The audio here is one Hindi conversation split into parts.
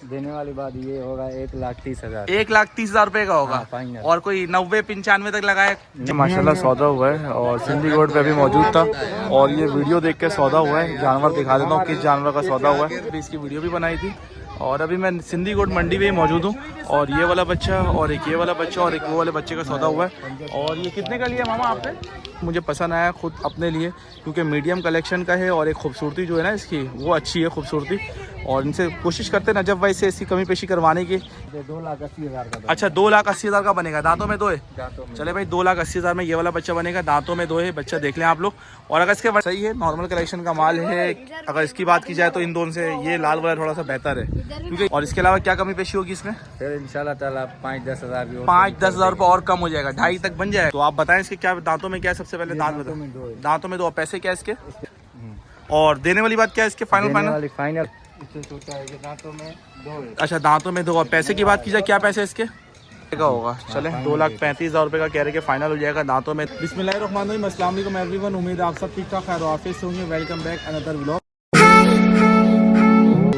देने वाली बात ये होगा 1,30,000। 1,30,000 रुपए का होगा। फाइनल। और कोई 90-95 तक लगाए? माशाल्लाह सौदा हुआ है और सिंधी गोड पे अभी मौजूद था और ये वीडियो देख के सौदा हुआ है। जानवर दिखा देता हूँ किस जानवर का सौदा हुआ है। इसकी वीडियो भी बनाई थी और अभी मैं सिंधी गोड मंडी में ही मौजूद हूँ और ये वाला बच्चा और एक ये वाला बच्चा और एक वो वाले बच्चे का सौदा हुआ है। और ये कितने का लिया मामा आपने? मुझे पसंद आया खुद अपने लिए क्योंकि मीडियम कलेक्शन का है और एक खूबसूरती जो है ना इसकी वो अच्छी है खूबसूरती। और इनसे कोशिश करते हैं नजब भाई से इसकी कमी पेशी करवाने की। 2,80,000 का। अच्छा 2,80,000 का बनेगा। दांतों में दो है? दांतों में। चले भाई 2,80,000 में ये वाला बच्चा बनेगा। दांतों में दो है। बच्चा देख लें आप लोग। और अगर इसके सही है नॉर्मल कलेक्शन का माल है। अगर इसकी बात की जाए तो इन दोनों से ये लाल वाला थोड़ा सा बेहतर है क्योंकि। और इसके अलावा क्या कमी पेशी होगी इसमें? फिर इंशाल्लाह ताला 5-10,000 5-10,000 रुपये और कम हो जाएगा। 2.5 तक बन जाएगा। तो आप बताएं इसके क्या दांतों में क्या है? सबसे पहले दांत बताओ। दांतों में दो। पैसे क्या है इसके? और देने वाली बात क्या है इसके? फाइनल इससे छोटा है कि दांतों में 2 है। अच्छा दांतों में 2। और पैसे की बात की जाए क्या पैसे इसके का होगा? चले 2,35,000 रुपए का कह रहे कि फाइनल हो जाएगा दांतों में। बिस्मिल्लाहिर्रहमानिर्रहीम। अस्सलाम वालेकुम एवरीवन। उम्मीद है आप सब ठीक ठाक खैर ऑफिस से होंगे। Welcome back another vlog.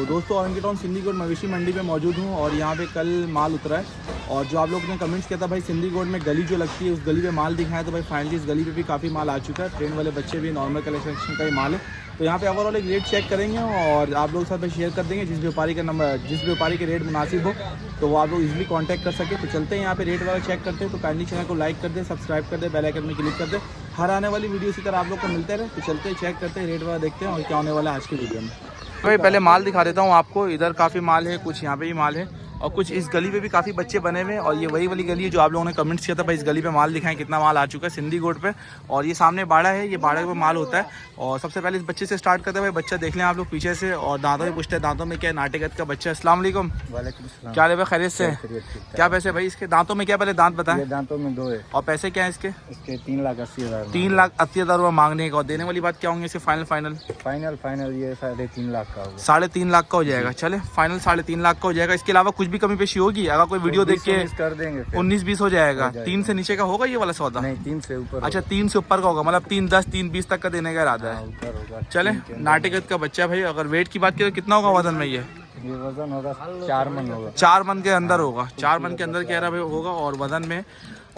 दोस्तों ऑरेंज टाउन सिंधी गोड मवेशी मंडी पे मौजूद हूँ और यहाँ पे कल माल उतरा है। और जो आप लोगों ने कमेंट्स किया था भाई सिंधी गोड में गली जो लगती है उस गली पे माल दिखाएं, तो भाई फाइनली इस गली पे भी काफ़ी माल आ चुका है। ट्रेन वाले बच्चे भी नॉर्मल कलेक्शन का ही माल है। तो यहाँ पे ओवरऑल एक रेट चेक करेंगे और आप लोग साथ में शेयर कर देंगे। जिस व्यापारी का नंबर जिस व्यापारी के रेट मुनासिब हो तो वो आप लोग इजीली कांटेक्ट कर सके। तो चलते हैं यहाँ पे रेट वगैरह चेक करते हैं। तो काइंडली चैनल को लाइक कर दे, सब्सक्राइब कर दे, बेल आइकन में क्लिक कर दे। हर आने वाली वीडियो इसी तरह आप लोग को मिलते रहे। तो चलते हैं चेक करते हैं रेट वगैरह देखते हैं और क्या होने वाला है आज की वीडियो में। भाई पहले माल दिखा देता हूँ आपको। इधर काफ़ी माल है, कुछ यहाँ पे भी माल है और कुछ इस गली पे भी काफ़ी बच्चे बने हुए हैं। और ये वही वाली गली है जो आप लोगों ने कमेंट्स किया था भाई इस गली पे माल दिखाएं कितना माल आ चुका है सिंधी गोड पे। और ये सामने बाड़ा है, ये बाड़ा पे माल होता है। और सबसे पहले इस बच्चे से स्टार्ट करते हैं भाई। बच्चा देख लें आप लोग पीछे से और दांतों में पूछते हैं दांतों में क्या है। नाटेगत का बच्चा। अस्सलाम वालेकुम। क्या ले भाई खैरियत से? क्या पैसे भाई इसके? दांतों में क्या पहले दांत बताएं। दांतों में 2 है। और पैसे क्या है इसके? 3,80,000। 3,80,000 रुपये मांगने का। और देने वाली बात क्या होंगे इसके? फाइनल ये 3.5 लाख का होगा। 3.5 लाख का हो जाएगा। चले फाइनल 3.5 लाख का हो जाएगा। इसके अलावा कुछ भी कमी पेशी होगी? अगर कोई वीडियो देख के कर देंगे 19-20 हो जाएगा। 3 से नीचे का होगा ये वाला सौदा? नहीं 3 से ऊपर। अच्छा 3 से ऊपर का होगा, मतलब 3-10 3-20 तक का देने का इरादा है। ऊपर होगा। चले नाटेगत का बच्चा भाई। अगर वेट की बात करें कितना होगा वजन में? ये वजन होगा 4 मन होगा। 4 मन के अंदर होगा। 4 मन के अंदर कह रहा भाई होगा। और वजन में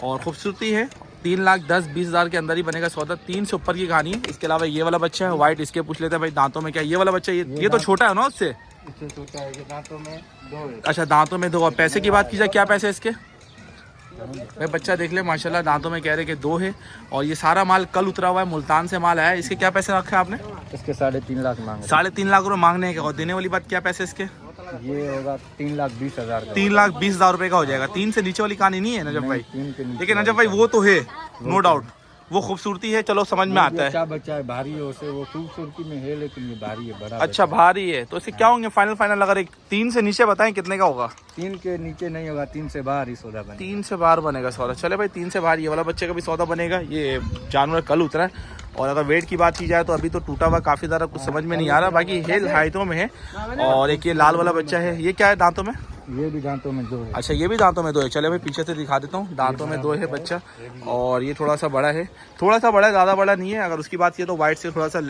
और खूबसूरती है 3,10,20,000 के अंदर ही बनेगा सौदा। 3 से ऊपर की कहानी है। इसके अलावा ये वाला बच्चा है व्हाइट, इसके पूछ लेते हैं भाई दांतों में क्या। ये वाला बच्चा ये तो छोटा है ना उससे? इससे छोटा है कि दांतों में 2 है। अच्छा दांतों में 2। और पैसे की बात की जाए क्या पैसे इसके? भाई बच्चा देख ले माशाल्लाह दांतों में कह रहे कि 2 है। और ये सारा माल कल उतरा हुआ है, मुल्तान से माल आया है। इसके क्या पैसे रखे आपने? इसके 3.5 लाख मांगे। 3.5 लाख रुपये मांगने के। और देने वाली बात क्या पैसे इसके? ये होगा 3,20,000 का। 3,20,000 रुपये का हो जाएगा। 3 से नीचे वाली कहानी नहीं है नजब भाई। 3 के नीचे। लेकिन नजब भाई वो तो है नो डाउट, वो खूबसूरती है, चलो समझ में आता है। अच्छा बच्चा है, भारी है उसे, वो खूबसूरती में है लेकिन ये भारी है, बड़ा। अच्छा भारी है तो इससे क्या होंगे फाइनल? अगर एक 3 से नीचे बताएं कितने का होगा? 3 के नीचे नहीं होगा, 3 से बाहर ही सौदा बनेगा। 3 से बाहर बनेगा सौदा। चले भाई 3 से बाहर ये वाला बच्चे का भी सौदा बनेगा। ये जानवर कल उतरा है। और अगर वेट की बात की जाए तो अभी तो टूटा हुआ काफ़ी ज़्यादा कुछ समझ में नहीं आ रहा। बाकी हेल हाइटों में है। और एक ये लाल वाला बच्चा है, ये क्या है दांतों में? ये भी दांतों में 2 है। अच्छा ये भी दांतों में 2 है। चले भाई पीछे से दिखा देता हूँ। दांतों में 2 है बच्चा। और ये थोड़ा सा बड़ा है, ज़्यादा बड़ा नहीं है। अगर उसकी बात की तो वाइट से थोड़ा सा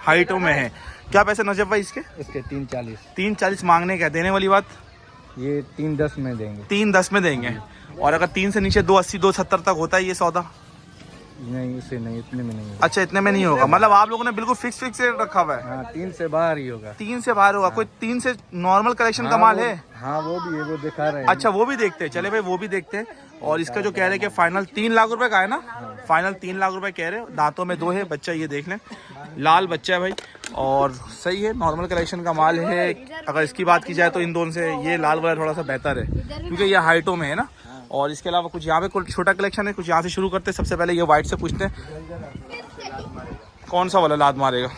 हाइटों में है। क्या पैसे नजब भाई इसके? इसके 3,40। 3,40 मांगने का। देने वाली बात? ये 3,10 में देंगे। 3,10 में देंगे। और अगर 3 से नीचे 2,80 2,70 तक होता है ये सौदा? नहीं इसे नहीं, इतने में नहीं होगा। अच्छा इतने में नहीं होगा, मतलब आप लोगों ने बिल्कुल फिक्स रेट रखा हुआ है। हाँ 3 से बाहर ही होगा। 3 से बाहर होगा। कोई 3 से नॉर्मल कलेक्शन का माल है? हाँ वो भी है, वो दिखा रहे हैं। अच्छा वो भी देखते हैं। चले भाई वो भी देखते हैं। और इसका जो कह रहे हैं कि फाइनल 3 लाख रुपए का है ना? फाइनल 3 लाख रुपए कह रहे हैं। दांतों में 2 है बच्चा, ये देख लें लाल बच्चा है भाई। और सही है नॉर्मल कलेक्शन का माल है। अगर इसकी बात की जाए तो इन दोनों से ये लाल वाला थोड़ा सा बेहतर है क्योंकि ये हाइटों में है ना। और इसके अलावा कुछ यहाँ पे कुछ छोटा कलेक्शन है, कुछ यहाँ से शुरू करते हैं। सबसे पहले ये व्हाइट से पूछते हैं कौन सा वाला लाद मारेगा।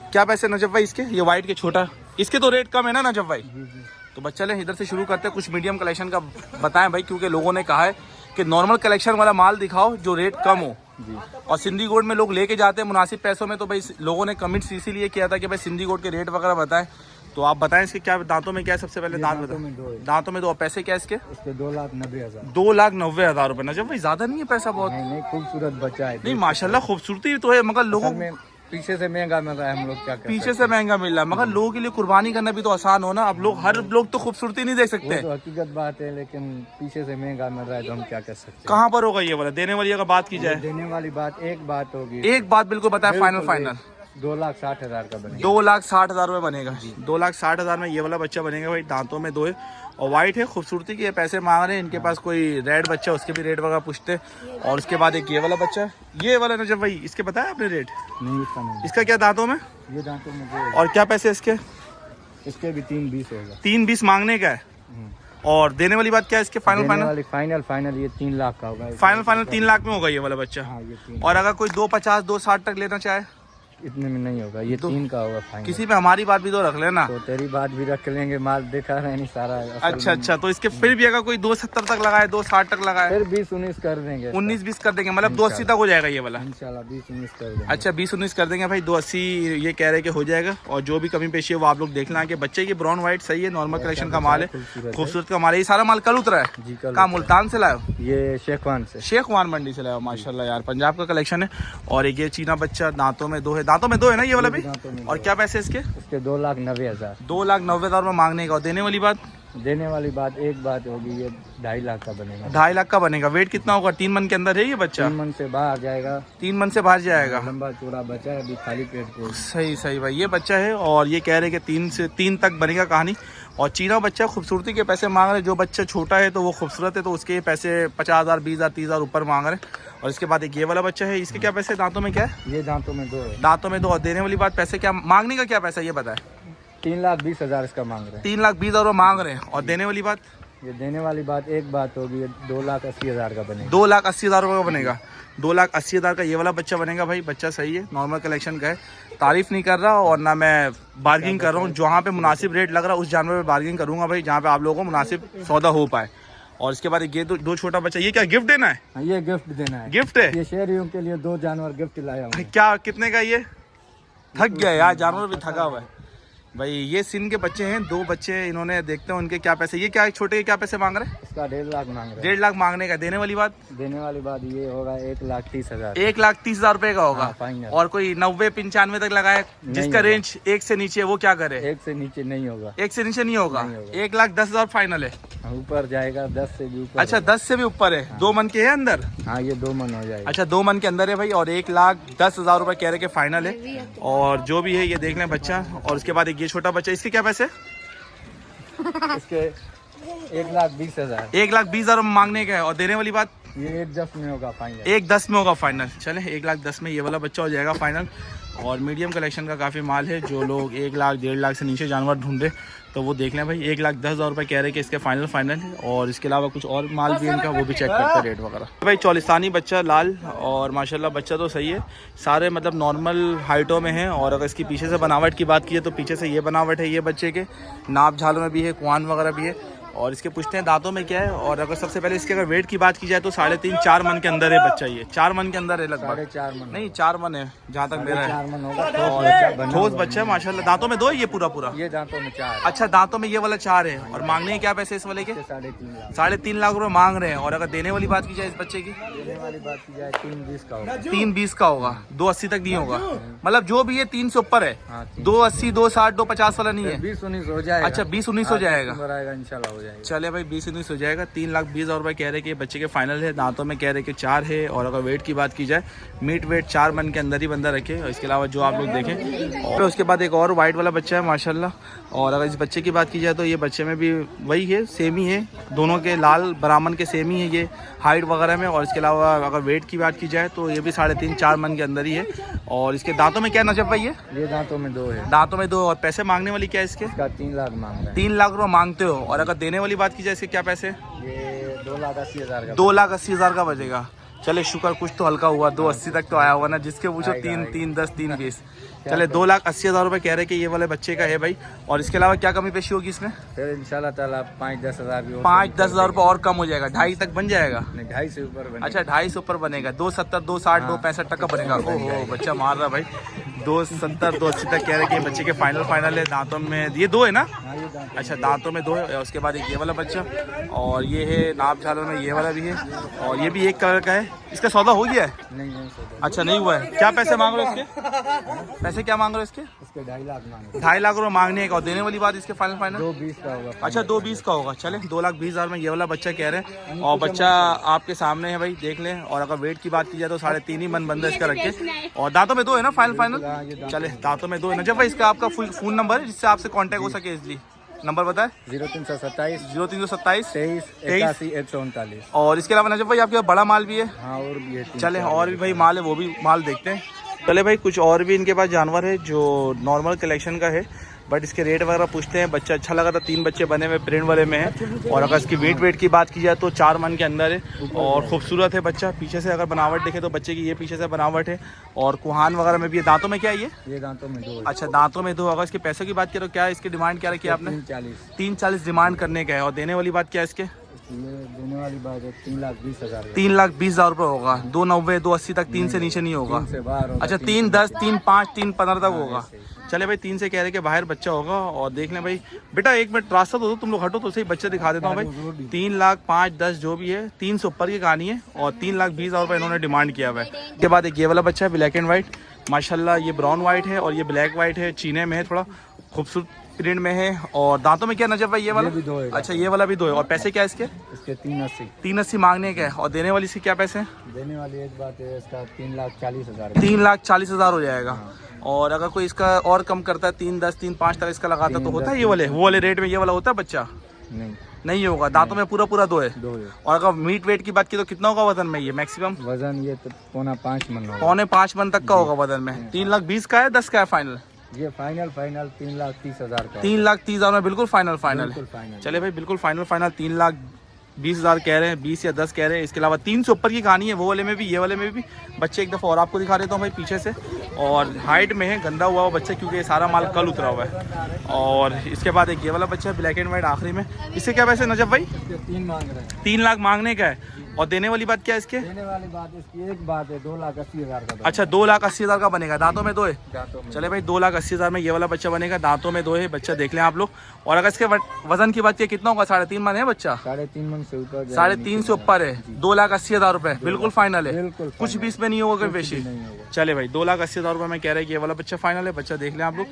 क्या पैसे नजब भाई इसके? ये व्हाइट के छोटा, इसके तो रेट कम है ना नजब भाई? तो बच्चा ले इधर से शुरू करते हैं। कुछ मीडियम कलेक्शन का बताएं भाई, क्योंकि लोगों ने कहा है कि नॉर्मल कलेक्शन वाला माल दिखाओ जो रेट कम हो। और सिंधी गोड में लोग लेके जाते हैं मुनासिब पैसों में। तो भाई लोगों ने कमेंट्स इसीलिए किया था कि भाई सिंधी गोड के रेट वगैरह बताएं। तो आप बताएं इसके क्या दांतों में क्या है? सबसे पहले दांत बताओ। दांतों में 2। पैसे क्या है इसके? 2,90,000। 2,90,000 रुपए। नजब भाई ज्यादा नहीं है पैसा? बहुत नहीं खूबसूरत बच्चा है। नहीं माशाल्लाह खूबसूरती तो है, मगर लोगों पीछे से महंगा मिल रहा है, हम लोग क्या करें। पीछे से महंगा मिल रहा है, मगर लोगों के लिए कुर्बानी करना भी तो आसान हो ना। अब लोग, हर लोग तो खूबसूरती नहीं देख सकते। तो हकीकत बात है, लेकिन पीछे से महंगा मिल रहा है तो हम क्या कर सकते हैं। कहाँ पर होगा ये वाला? देने वाली अगर बात की जाए, देने वाली बात एक बात होगी, एक बात बिल्कुल बताए, फाइनल 2,60,000 का बनेगा। 2,60,000 रुपये बनेगा। 2,60,000 में ये वाला बच्चा बनेगा भाई। दांतों में दो है और वाइट है, खूबसूरती के पैसे मांग रहे हैं। इनके पास कोई रेड बच्चा, उसके भी रेट वगैरह पूछते। और उसके बाद एक ये वाला बच्चा, ये वाला नजब भाई, इसके बताया आपने रेट? नहीं, इसका नहीं। इसका क्या दांतों में? ये दांतों में जो और क्या पैसे इसके? इसके भी 3,20 होगा। 3,20 मांगने का है। और देने वाली बात क्या है इसके? फाइनल ये 3 लाख का होगा। फाइनल 3 लाख में होगा ये वाला बच्चा। हाँ, ये 3 और अगर कोई 2,50, 2,60 तक लेना चाहे, इतने में नहीं होगा, ये 3 का होगा फाइनल। किसी पे हमारी बात भी तो रख लेना। तो तेरी बात भी रख लेंगे, माल देखा है नहीं सारा। अच्छा, तो इसके फिर भी अगर कोई 2,70 तक लगाए, 2,60 तक लगाए, फिर 20-19 कर देंगे। 19-20 कर देंगे, मतलब 2,80 तक हो जाएगा ये वाला। इंशाल्लाह 20-19 कर देंगे। अच्छा, 20-19 कर देंगे भाई। 2,80 ये कह रहे कि हो जाएगा। और जो भी कमी पेशी है वो आप लोग देख लें। कि बच्चे की ब्राउन व्हाइट सही है, नॉर्मल कलेक्शन का माल है, खूबसूरत का माल है। ये सारा माल कल उतरा है जी, कल कहाँ? मुल्तान से लाए? ये शेखवान से, शेखवान मंडी से लाया। माशाल्लाह यार, पंजाब का कलेक्शन है। और एक ये चीना बच्चा, दांतों में दो है। दांतों में दो है ना ये वाला भी? और क्या पैसे इसके? इसके 2,90,000। 2,90,000 में मांगने का। और देने वाली बात? देने वाली बात एक बात होगी, ये 2.5 लाख का बनेगा। 2.5 लाख का बनेगा। वेट कितना होगा? 3 मन के अंदर है ये बच्चा? 3 मन से बाहर जाएगा। 3 मन से बाहर जाएगा। लंबा चौड़ा बच्चा है, अभी खाली पेट को। सही भाई, ये बच्चा है। और ये कह रहे कि 3 तक बनेगा कहानी। और चीना बच्चा, खूबसूरती के पैसे मांग रहे। जो बच्चा छोटा है तो वो खूबसूरत है तो उसके पैसे 50,000, 20,000, 30,000 ऊपर मांग रहे हैं। और इसके बाद एक ये वाला बच्चा है, इसके क्या पैसे? दांतों में क्या है? ये दांतों में 2 है। दांतों में 2। और देने वाली बात पैसे क्या मांगने का? क्या पैसा ये बताए? 3,20,000 इसका मांग रहे हैं। 3,20,000 मांग रहे हैं। और देने वाली बात? ये देने वाली बात एक बात होगी, ये 2,80,000 का बनेगा। 2,80,000 रुपये का बनेगा। 2,80,000 का ये वाला बच्चा बनेगा भाई। बच्चा सही है, नॉर्मल कलेक्शन का है। तारीफ नहीं कर रहा और ना मैं बार्गिंग कर रहा हूँ। जहाँ पे मुनासिब रेट लग रहा है उस जानवर पे बार्गिंग करूंगा भाई, जहाँ पे आप लोगों को मुनासिब सौदा हो पाए। और इसके बाद ये दो छोटा बच्चा, ये क्या गिफ्ट देना है? हाँ, ये गिफ्ट देना है। गिफ्ट है? ये शहरियों के लिए 2 जानवर गिफ्ट लाया हूँ। क्या, कितने का ये? थक गया यार, जानवर भी थका हुआ है भाई। ये सिंध के बच्चे हैं, 2 बच्चे इन्होंने। देखते हैं उनके क्या पैसे। ये क्या छोटे के क्या पैसे मांग रहे हैं? इसका 1.5 लाख मांग रहे हैं। 1.5 लाख मांगने का। देने वाली बात? देने वाली बात ये होगा 1,30,000। 1,30,000 रुपए का होगा। हाँ, फाइनल। और कोई 90-95 तक लगाए, जिसका रेंज 1 से नीचे, वो क्या करे? 1 से नीचे नहीं होगा। 1 से नीचे नहीं होगा। नहीं होगा। 1,10,000 फाइनल है। हाँ, ऊपर जाएगा 10 से भी ऊपर। अच्छा, 10 से भी ऊपर है। 2 मन के है अंदर? हाँ, ये 2 मन हो जाएगा। अच्छा, 2 मन के अंदर है भाई। और 1,10,000 रुपए कह रहे के फाइनल है। और जो भी है ये देख लें बच्चा। और उसके बाद एक ये छोटा बच्चा, इसके क्या पैसे? इसके 1,20,000। 1,20,000 मांगने का है। और देने वाली बात? ये 1,10 में होगा फाइनल। 1,10 में होगा फाइनल। चले, 1,10 में ये वाला बच्चा हो जाएगा फाइनल। और मीडियम कलेक्शन का काफ़ी माल है। जो लोग 1 लाख 1.5 लाख से नीचे जानवर ढूंढे तो वो देख लें भाई। 1,10,000 रुपये कह रहे हैं कि इसके फाइनल है। और इसके अलावा कुछ और माल भी इनका, वो भी चेक करते हैं रेट वगैरह। भाई चौलिस्तानी बच्चा लाल, और माशाल्लाह बच्चा तो सही है। सारे मतलब नॉर्मल हाइटों में है। और अगर इसकी पीछे से बनावट की बात की है तो पीछे से ये बनावट है ये बच्चे के। नाप झालों में भी है, कुआन वगैरह भी है। और इसके पूछते हैं दांतों में क्या है। और अगर सबसे पहले इसके अगर वेट की बात की जाए तो 3.5-4 मन के अंदर है बच्चा। ये 4 मन के अंदर है लगभग। 4.5 मन नहीं, 4 मन है जहाँ तक मेरा है। 4 मन होगा। ठोस बच्चा है माशाल्लाह। दांतों में 2 है ये पूरा? ये दांतों में 4। अच्छा, दांतों में ये वाला 4 है। और मांगने के क्या पैसे इस वाले के? 3.5 लाख। 3.5 लाख रुपए मांग रहे हैं। और अगर देने वाली बात की जाए इस बच्चे की? देने वाली बात की जाए 3,20 का होगा। 3,20 का होगा। 2,80 तक नहीं होगा। मतलब जो भी है 3 से ऊपर है। हाँ, 2,80, 2,60, 2,50 वाला नहीं है। 20-19 हो जाएगा। अच्छा, 20-19 हो जाएगा। इंशाल्लाह हो जाएगा। चले भाई, 20-19 हो जाएगा। 3,20,000 रुपए कह रहे कि बच्चे के फाइनल है। दांतों में कह रहे कि 4 है। और अगर वेट की बात की जाए, मीट वेट 4 मन के अंदर ही बंदा रखे। और इसके अलावा जो आप लोग देखें। और उसके बाद एक और वाइट वाला बच्चा है माशाल्लाह। और अगर इस बच्चे की बात की जाए तो ये बच्चे में भी वही है, सेम ही है। दोनों के लाल ब्राह्मण के सेम ही है ये हाइट वगैरह में। और इसके अलावा अगर वेट की बात की जाए तो ये भी 3.5-4 मन के अंदर ही है। और इसके दांतों में क्या नजब भाई है? ये दांतों में 2 है। दांतों में 2। और पैसे मांगने वाली क्या है इसके? इसका 3 लाख मांग रहे हैं। 3 लाख रुपये मांगते हो। और अगर देने वाली बात की जाए इसके क्या पैसे? ये 2,80,000 का। 2,80,000 का बचेगा। चले, शुक्र कुछ तो हल्का हुआ। 2,80 तक तो आया हुआ ना। जिसके पूछो 3,10, 3,20। चले, 2,80,000 रुपये कह रहे कि ये वाले बच्चे का है भाई। और इसके अलावा क्या कमी पेशी होगी इसमें? फिर इंशाल्लाह ताला 5-10 हज़ार भी 5-10 रुपये और कम हो जाएगा। 2.5 तक बन जाएगा। 2.5 से ऊपर बनेगा। अच्छा, 2.5 से ऊपर बनेगा। 2,70, 2,60, 2,65 तक का बनेगा। ओहो, बच्चा मार रहा भाई। 270 280 तक कह रहे कि बच्चे के फाइनल है। दांतों में ये दो है ना? हाँ, ये दांत अच्छा, दांतों में दो है। उसके बाद एक ये वाला बच्चा, और ये है नाप झालर में ये वाला भी है, और ये भी एक कलर का है। इसका सौदा हो गया है? नहीं सर, अच्छा, नहीं हुआ है। क्या पैसे मांग रहे हो इसके? पैसे क्या मांग रहे हो इसके? इसके 2.5 लाख मांगे। 2.5 लाख रुपये मांगने का, और देने वाली बात इसके फाइनल 2.20 का होगा। अच्छा, 2.20 का होगा। चले, 2,20,000 में ये वाला बच्चा कह रहे हैं, और बच्चा आपके सामने है भाई, देख लें। और अगर वेट की बात की जाए तो 3.5 ही मन बंदा इसका रखे, और दांतों में दो है ना फाइनल? चले, दांतों में दो है। नजब भाई, इसका आपका फुल फोन नंबर है जिससे आपसे कांटेक्ट हो सके इजली? नंबर बताए। 0327 0327 23 81 139। और इसके अलावा नजब भाई आपके पास बड़ा माल भी है? हाँ, और भी है। चले, और भी भाई माल है, वो भी माल देखते हैं। चले भाई, कुछ और भी इनके पास जानवर है जो नॉर्मल कलेक्शन का है, बट इसके रेट वगैरह पूछते हैं। बच्चा अच्छा लगा था, 3 बच्चे बने हुए प्रिंट वाले में है, और अगर इसकी वेट की बात की जाए तो 4 मन के अंदर है, और खूबसूरत है बच्चा। पीछे से अगर बनावट देखे तो बच्चे की ये पीछे से बनावट है, और कुहान वगैरह में भी है। दांतों में क्या है ये दांतों में 2 है। अच्छा, दांतों में 2। अगर इसके पैसों की बात करो, क्या है इसकी डिमांड क्या रखी है आपने? 340 डिमांड करने का है, और देने वाली बात क्या है इसके? देने वाली बात है 3,20,000। 3,20,000 रुपये होगा। 290 280 तक, 3 से नीचे नहीं होगा। अच्छा, 3,10 3,5 3,15 तक होगा। चले भाई, 3 से कह रहे कि बाहर बच्चा होगा। और देख लें भाई, बेटा 1 मिनट रास्ता तो दो, तुम लोग हटो तो सही, बच्चे दिखा देता हूँ भाई। 3 लाख 5 10 जो भी है, 3 से ऊपर की कहानी है, और 3,20,000 रुपये इन्होंने डिमांड किया हुआ है। उसके बाद एक ये वाला बच्चा है, ब्लैक एंड वाइट माशाल्लाह। ये ब्राउन वाइट है, और ये ब्लैक वाइट है, चीने में है, थोड़ा खूबसूरत प्रिंट में है। और दांतों में क्या नजब भाई? ये वाला भी 2 है। अच्छा, ये वाला भी 2 है। और पैसे क्या है इसके? इसके 380। 380 मांगने का है, और देने वाली इसके क्या पैसे हैं? देने वाली एक बात है, इसका 3,40,000। 3,40,000 हो जाएगा। और अगर कोई इसका और कम करता है, 3,10 3,5 तक इसका लगाता है, तो होता है ये वाले वो वाले रेट में ये वाला होता है बच्चा? नहीं होगा। दांतों में पूरा 2 है। और अगर मीट वेट की बात की तो कितना होगा वजन में? ये मैक्सिमम वजन ये तो 4.5 मन होगा। 4.5 मन तक का होगा वजन में। 3,20,000 का है, 10 का है फाइनल? ये फाइनल 3,30,000 का। 3,30,000 में बिल्कुल फाइनल। फाइनल। चले भाई, बिल्कुल फाइनल 3,20,000 कह रहे हैं, 20 या 10 कह रहे हैं। इसके अलावा 3 से ऊपर की कहानी है, वो वाले में भी ये वाले में भी। बच्चे एक दफ़ा और आपको दिखा देता हूँ भाई पीछे से, और हाइट में है, गंदा हुआ वो बच्चा, क्योंकि ये सारा माल कल उतरा हुआ है। और इसके बाद एक ये वाला बच्चा है, ब्लैक एंड वाइट आखिरी में। इससे क्या पैसे नजब भाई? 3 मांग रहे हैं। 3 लाख मांगने का है। और देने वाली बात क्या है इसके? देने वाली बात इसकी एक बात है, 2,80,000 का। अच्छा, 2,80,000 का बनेगा। दांतों में 2 है। दांतों में। चले भाई, 2,80,000 में ये वाला बच्चा बनेगा, दांतों में 2 है। बच्चा देख लें आप लोग। और अगर इसके वजन की बात की कितना होगा? 3.5 मन है बच्चा? 3.5 मन से ऊपर। 3.5 से ऊपर है। 2,80,000 रुपए बिल्कुल फाइनल है। बिल्कुल कुछ भी इसमें नहीं होगा, कोई पेशी। होगा। चले भाई, 2,80,000 रुपए में कह रहे हैं कि ये वाला बच्चा फाइनल है। बच्चा देख लें आप लोग,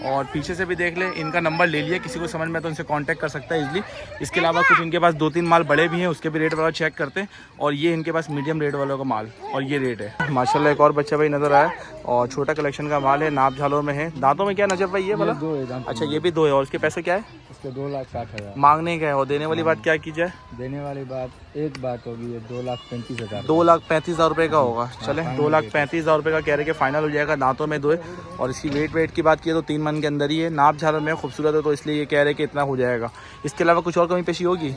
और पीछे से भी देख लें। इनका नंबर ले लिया, किसी को समझ में तो उनसे कांटेक्ट कर सकता है इजीली। इसके अलावा कुछ इनके पास 2-3 माल बड़े भी हैं, उसके भी रेट वगैरह चेक करते हैं। और ये इनके पास मीडियम रेट वालों का माल, और ये रेट है माशाल्लाह। एक और बच्चा भाई नजर आया, और छोटा कलेक्शन का माल है, नाप झालों में है। दांतों में क्या नजब भाई? ये वाला 2 है। अच्छा, ये भी 2 है। और इसके पैसे क्या है? इसके 2,60,000 मांगने का है। और देने वाली बात क्या की जाए? देने वाली बात एक बात होगी, 2,35,000। 2,35,000 रुपये का होगा। चले, 2,35,000 रुपये का कह रहे कि फाइनल हो जाएगा। दांतों में 2 है, और इसकी वेट की बात की तो 3 मन के अंदर ही है। नाप झालर में खूबसूरत है, तो इसलिए ये कह रहे कि इतना हो जाएगा। इसके अलावा कुछ और कमी पेशी होगी?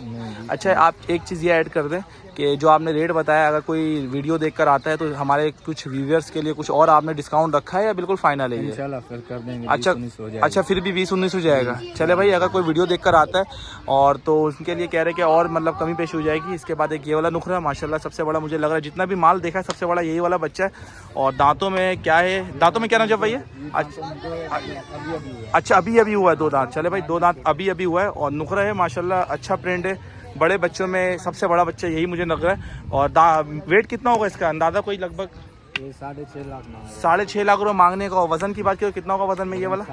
अच्छा, आप एक चीज़ ये ऐड कर दें कि जो आपने रेट बताया, अगर कोई वीडियो देखकर आता है तो हमारे कुछ व्यूअर्स के लिए कुछ और आपने डिस्काउंट रखा है, या बिल्कुल फाइनल है ये? इंशाल्लाह फिर कर देंगे। अच्छा, फिर भी 20-19 हो जाएगा। चले भाई, अगर कोई वीडियो देखकर आता है और तो उनके लिए कह रहे कि और मतलब कमी पेश हो जाएगी। इसके बाद एक ये वाला नुखरा माशाल्लाह सबसे बड़ा मुझे लग रहा है, जितना भी माल देखा है सबसे बड़ा यही वाला बच्चा है। और दांतों में क्या है? दांतों में क्या नजब भाई है? अच्छा, अभी हुआ है 2 दांत। चले भाई, 2 दांत अभी हुआ है, और नुखरा है माशाल्लाह, अच्छा प्रिंट है। बड़े बच्चों में सबसे बड़ा बच्चा यही मुझे लग रहा है। और वेट कितना होगा इसका अंदाजा? कोई लगभग 6.5 लाख। 6.5 लाख रुपये मांगने का। वजन की बात करो कितना होगा वजन में ये वाला?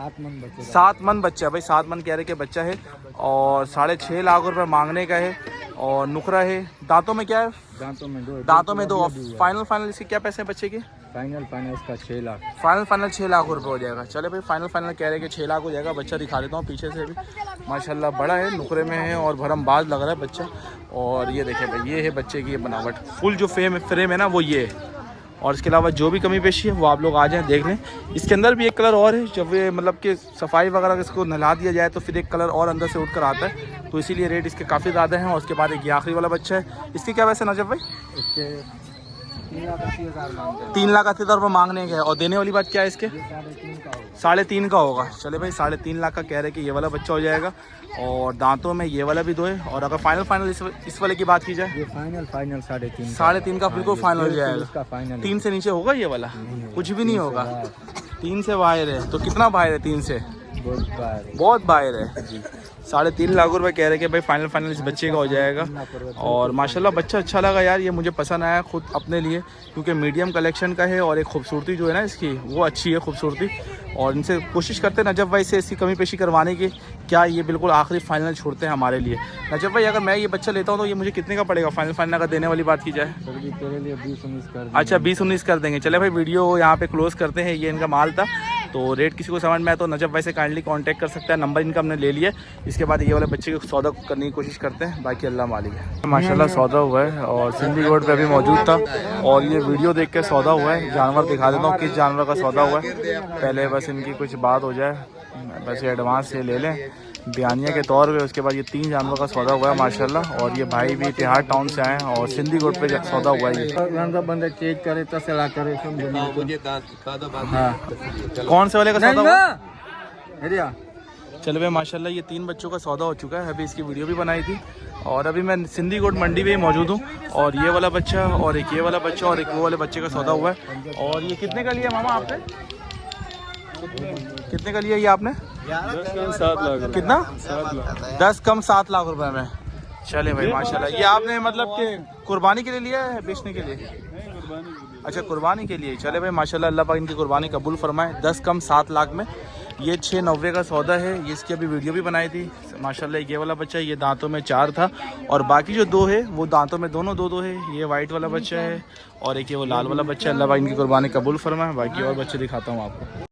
7 मन बच्चा है भाई, 7 मन कह रहे कि बच्चा है, और 6.5 लाख रुपये मांगने का है। और नुखरा है। दांतों में क्या है? दांतों में 2। दांतों में 2। फाइनल इसके क्या पैसे हैं बच्चे के? फाइनल इसका 6 लाख। फाइनल 6 लाख रुपये हो जाएगा। चले भाई, फाइनल कह रहे हैं कि 6 लाख हो जाएगा। बच्चा दिखा देता हूँ पीछे से भी, माशाल्लाह बड़ा है, नुकरे में है, और भरमबाज लग रहा है बच्चा। और ये देखे भाई, ये है बच्चे की ये बनावट, फुल जो फ्रेम है ना वो ये है। और इसके अलावा जो भी कमी पेशी है वो आप लोग आ जाएं देख लें। इसके अंदर भी एक कलर और है, जब ये मतलब कि सफाई वगैरह इसको नहला दिया जाए तो फिर एक कलर और अंदर से उठ कर आता है, तो इसीलिए रेट इसके काफ़ी ज़्यादा हैं। और उसके बाद एक ये आखिरी वाला बच्चा है, इसके क्या वैसे नजब भाई? इसके 3,80,000 रुपये मांगने का है। और देने वाली बात क्या है इसके? 3.5 का होगा। चले भाई, 3.5 लाख का कह रहे कि ये वाला बच्चा हो जाएगा। और दांतों में ये वाला भी 2 है। और अगर फाइनल इस वाले की बात की जाए, ये फाइनल 3.5 का बिल्कुल फाइनल हो जाएगा। 3 से नीचे होगा ये वाला? कुछ भी नहीं होगा। 3 से बाहर है। तो कितना बाहर है 3 से? बहुत बार है। बहुत बाहर है जी। 3.5 लाख रुपए कह रहे कि भाई फाइनल इस बच्चे का हो जाएगा। और माशाल्लाह बच्चा अच्छा लगा यार, ये मुझे पसंद आया खुद अपने लिए, क्योंकि मीडियम कलेक्शन का है और एक खूबसूरती जो है ना इसकी वो अच्छी है खूबसूरती। और इनसे कोशिश करते हैं नजब भाई से इसकी कमी पेशी करवाने की, क्या ये बिल्कुल आखिरी फाइनल छोड़ते हैं हमारे लिए। नजब भाई अगर मैं ये बच्चा लेता हूँ तो ये मुझे कितने का पड़ेगा फाइनल अगर देने वाली बात की जाए? सर जी तेरे लिए 20-19 कर देंगे। अच्छा 20-19 कर देंगे। चले भाई वीडियो यहाँ पे क्लोज करते हैं। ये इनका माल था, तो रेट किसी को समझ में आए तो नजब भाई से काइंडली कांटेक्ट कर सकता है, नंबर इनका हमने ले लिया। इसके बाद ये वाले बच्चे को सौदा करने की कोशिश करते हैं, बाकी अल्लाह मालिक है। माशाल्लाह सौदा हुआ है और सिंधी रोड पे अभी मौजूद था और ये वीडियो देख के सौदा हुआ है। जानवर दिखा देता हूँ किस जानवर का सौदा हुआ है, पहले बस इनकी कुछ बात हो जाए, बस ये एडवांस से ले लें बयानिया के तौर पे। उसके बाद ये 3 जानवर का सौदा हुआ है माशाल्लाह। और ये भाई भी इतिहाद टाउन से आए हैं और सिंधी रोड पे सौदा हुआ है। ये बंदा चेक करे तो सलाह करे। हाँ कौन से वाले का सौदा हुआ? नहीं चलो भाई माशाल्लाह ये 3 बच्चों का सौदा हो चुका है। अभी इसकी वीडियो भी बनाई थी और अभी मैं सिंधी गोट मंडी में ही मौजूद हूँ। और ये वाला बच्चा और एक ये वाला बच्चा और एक वो वाले बच्चे का सौदा हुआ है। और ये कितने का लिया मामा आपने? कितने का लिया ये आपने? 7 लाख। कितना? 7 लाख। 10 कम 7 लाख रुपए में। चले भाई माशाल्लाह। ये आपने मतलब कि कुर्बानी के लिए लिया है बेचने के लिए? अच्छा कुर्बानी के लिए। चले भाई माशाल्लाह अल्लाह पाक इनकी कुर्बानी कबूल फरमाए। 10 कम 7 लाख में ये 690 का सौदा है। ये इसकी अभी वीडियो भी बनाई थी माशाल्लाह। ये वाला बच्चा ये दांतों में 4 था और बाकी जो 2 है वो दांतों में दोनों 2 है। ये वाइट वाला बच्चा है और एक ये वो लाल वाला बच्चा है। अल्लाह पाक इनकी कुर्बानी कबूल फरमाए। बाकी और बच्चे दिखाता हूँ आपको।